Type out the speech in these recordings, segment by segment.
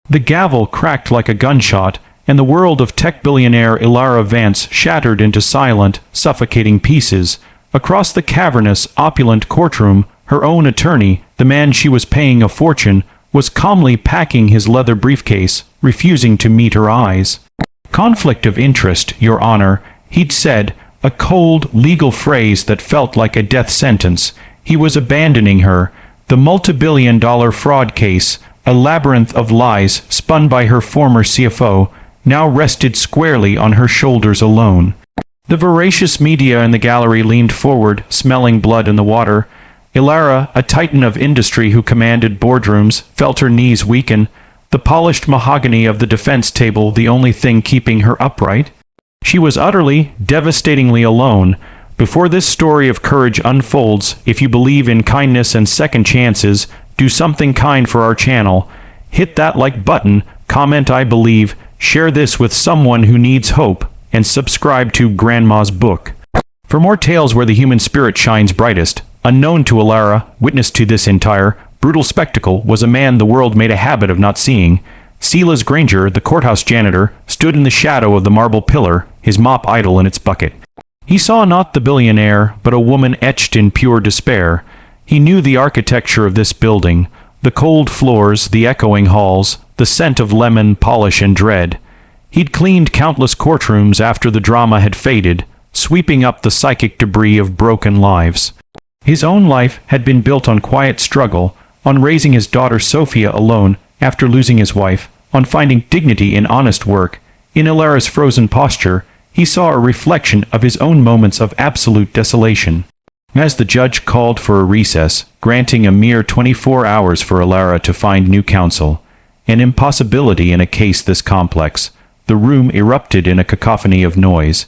The gavel cracked like a gunshot, and the world of tech billionaire Ilara Vance shattered into silent, suffocating pieces. Across the cavernous, opulent courtroom, her own attorney, the man she was paying a fortune, was calmly packing his leather briefcase, refusing to meet her eyes. "Conflict of interest, Your Honor," he'd said, a cold, legal phrase that felt like a death sentence. He was abandoning her. The multi-billion-dollar fraud case, a labyrinth of lies spun by her former CFO, now rested squarely on her shoulders alone. The voracious media in the gallery leaned forward, smelling blood in the water. Ilara, a titan of industry who commanded boardrooms, felt her knees weaken, the polished mahogany of the defense table the only thing keeping her upright. She was utterly, devastatingly alone. Before this story of courage unfolds, if you believe in kindness and second chances, do something kind for our channel. Hit that like button, comment I believe, share this with someone who needs hope, and subscribe to Grandma's Book. For more tales where the human spirit shines brightest, unknown to Ilara, witness to this entire, brutal spectacle was a man the world made a habit of not seeing. Silas Granger, the courthouse janitor, stood in the shadow of the marble pillar, his mop idle in its bucket. He saw not the billionaire, but a woman etched in pure despair. He knew the architecture of this building, the cold floors, the echoing halls, the scent of lemon, polish, and dread. He'd cleaned countless courtrooms after the drama had faded, sweeping up the psychic debris of broken lives. His own life had been built on quiet struggle, on raising his daughter Sophia alone after losing his wife, on finding dignity in honest work. In Ilara's frozen posture, he saw a reflection of his own moments of absolute desolation. As the judge called for a recess, granting a mere 24 hours for Ilara to find new counsel, an impossibility in a case this complex, the room erupted in a cacophony of noise.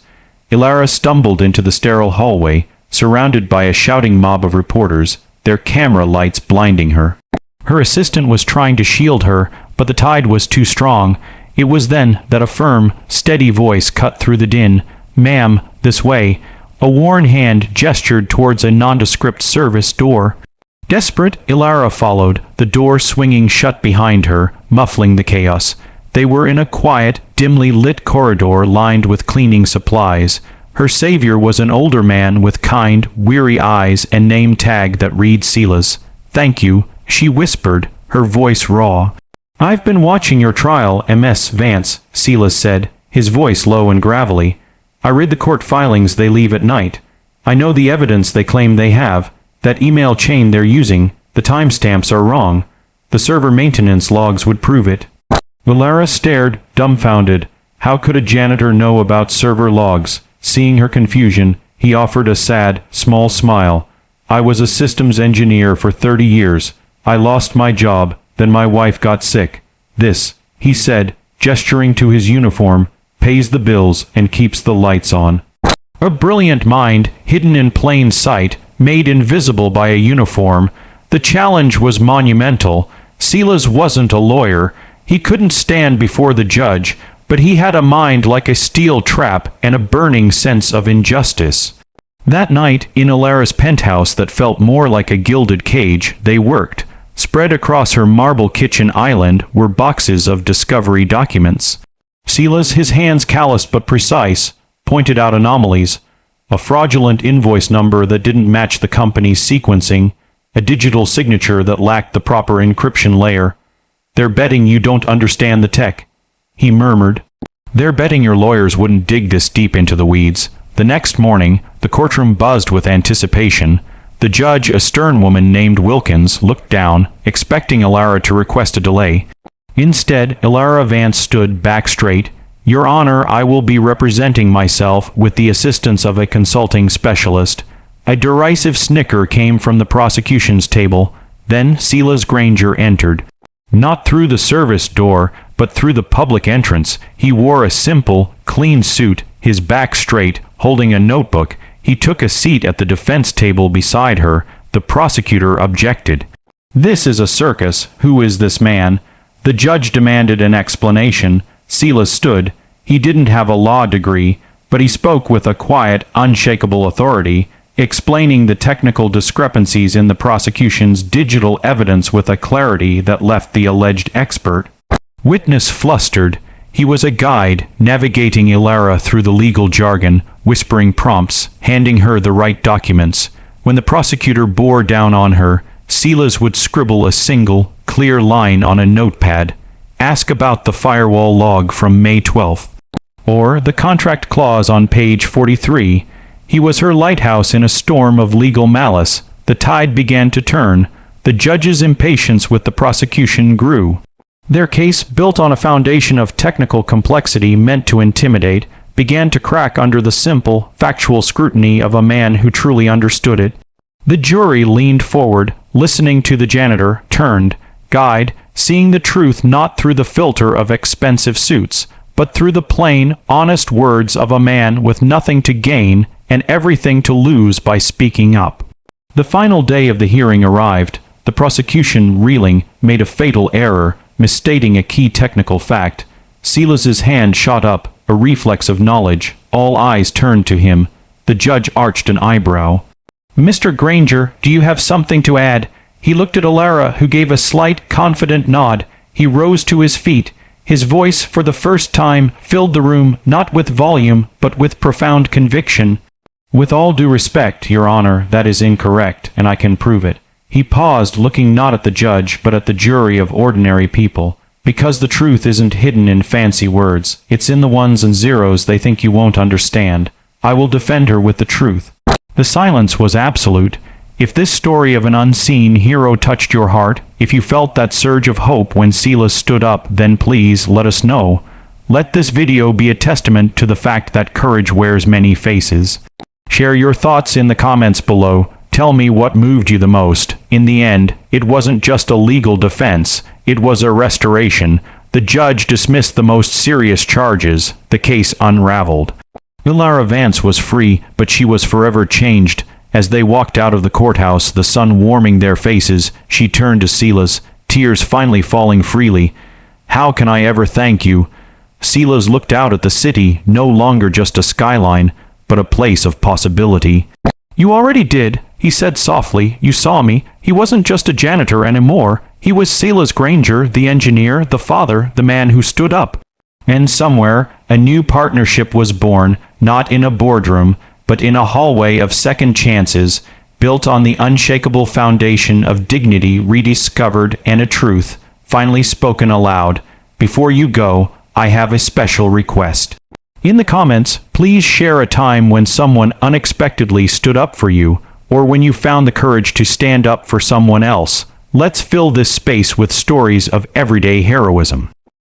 Ilara stumbled into the sterile hallway, surrounded by a shouting mob of reporters, their camera lights blinding her. Her assistant was trying to shield her, but the tide was too strong. It was then that a firm, steady voice cut through the din. "Ma'am, this way." A worn hand gestured towards a nondescript service door. Desperate, Ilara followed, the door swinging shut behind her, muffling the chaos. They were in a quiet, dimly lit corridor lined with cleaning supplies. Her savior was an older man with kind, weary eyes and name tag that read Silas. "Thank you," she whispered, her voice raw. "I've been watching your trial, Ms. Vance," Silas said, his voice low and gravelly. "I read the court filings they leave at night. I know the evidence they claim they have. That email chain they're using, the timestamps are wrong. The server maintenance logs would prove it." Ilara stared, dumbfounded. How could a janitor know about server logs? Seeing her confusion, he offered a sad, small smile. "I was a systems engineer for 30 years. I lost my job, then my wife got sick. This," he said, gesturing to his uniform, "pays the bills and keeps the lights on." A brilliant mind, hidden in plain sight, made invisible by a uniform. The challenge was monumental. Silas wasn't a lawyer. He couldn't stand before the judge, but he had a mind like a steel trap and a burning sense of injustice. That night, in Ilara's penthouse that felt more like a gilded cage, they worked. Spread across her marble kitchen island were boxes of discovery documents. Silas, his hands calloused but precise, pointed out anomalies. A fraudulent invoice number that didn't match the company's sequencing, a digital signature that lacked the proper encryption layer. "They're betting you don't understand the tech," he murmured. "They're betting your lawyers wouldn't dig this deep into the weeds." The next morning, the courtroom buzzed with anticipation. The judge, a stern woman named Wilkins, looked down, expecting Ilara to request a delay. Instead, Ilara Vance stood back straight. "Your Honor, I will be representing myself with the assistance of a consulting specialist." A derisive snicker came from the prosecution's table. Then Silas Granger entered. Not through the service door, but through the public entrance. He wore a simple, clean suit, his back straight, holding a notebook. He took a seat at the defense table beside her. The prosecutor objected. "This is a circus. Who is this man?" The judge demanded an explanation. Silas stood. He didn't have a law degree, but he spoke with a quiet, unshakable authority, explaining the technical discrepancies in the prosecution's digital evidence with a clarity that left the alleged expert. Witness flustered. He was a guide, navigating Ilara through the legal jargon, whispering prompts, handing her the right documents. When the prosecutor bore down on her, Silas would scribble a single, clear line on a notepad. Ask about the firewall log from May 12th. Or the contract clause on page 43. He was her lighthouse in a storm of legal malice. The tide began to turn. The judge's impatience with the prosecution grew. Their case, built on a foundation of technical complexity meant to intimidate, began to crack under the simple, factual scrutiny of a man who truly understood it. The jury leaned forward, listening to the janitor, turned, guide, seeing the truth not through the filter of expensive suits, but through the plain, honest words of a man with nothing to gain and everything to lose by speaking up. The final day of the hearing arrived. The prosecution, reeling, made a fatal error, misstating a key technical fact. Silas's hand shot up, a reflex of knowledge. All eyes turned to him. The judge arched an eyebrow. "Mr. Granger, do you have something to add?" He looked at Ilara, who gave a slight, confident nod. He rose to his feet. His voice, for the first time, filled the room, not with volume, but with profound conviction. "With all due respect, Your Honor, that is incorrect, and I can prove it." He paused, looking not at the judge, but at the jury of ordinary people. "Because the truth isn't hidden in fancy words. It's in the ones and zeros they think you won't understand. I will defend her with the truth." The silence was absolute. If this story of an unseen hero touched your heart, if you felt that surge of hope when Silas stood up, then please let us know. Let this video be a testament to the fact that courage wears many faces. Share your thoughts in the comments below. Tell me what moved you the most. In the end, it wasn't just a legal defense, it was a restoration. The judge dismissed the most serious charges. The case unraveled. Ilara Vance was free, but she was forever changed. As they walked out of the courthouse, the sun warming their faces, she turned to Silas, tears finally falling freely. "How can I ever thank you?" Silas looked out at the city, no longer just a skyline, but a place of possibility. "You already did," he said softly. "You saw me. He wasn't just a janitor anymore. He was Silas Granger, the engineer, the father, the man who stood up." And somewhere, a new partnership was born, not in a boardroom, but in a hallway of second chances, built on the unshakable foundation of dignity rediscovered and a truth, finally spoken aloud. Before you go, I have a special request. In the comments, please share a time when someone unexpectedly stood up for you, or when you found the courage to stand up for someone else. Let's fill this space with stories of everyday heroism.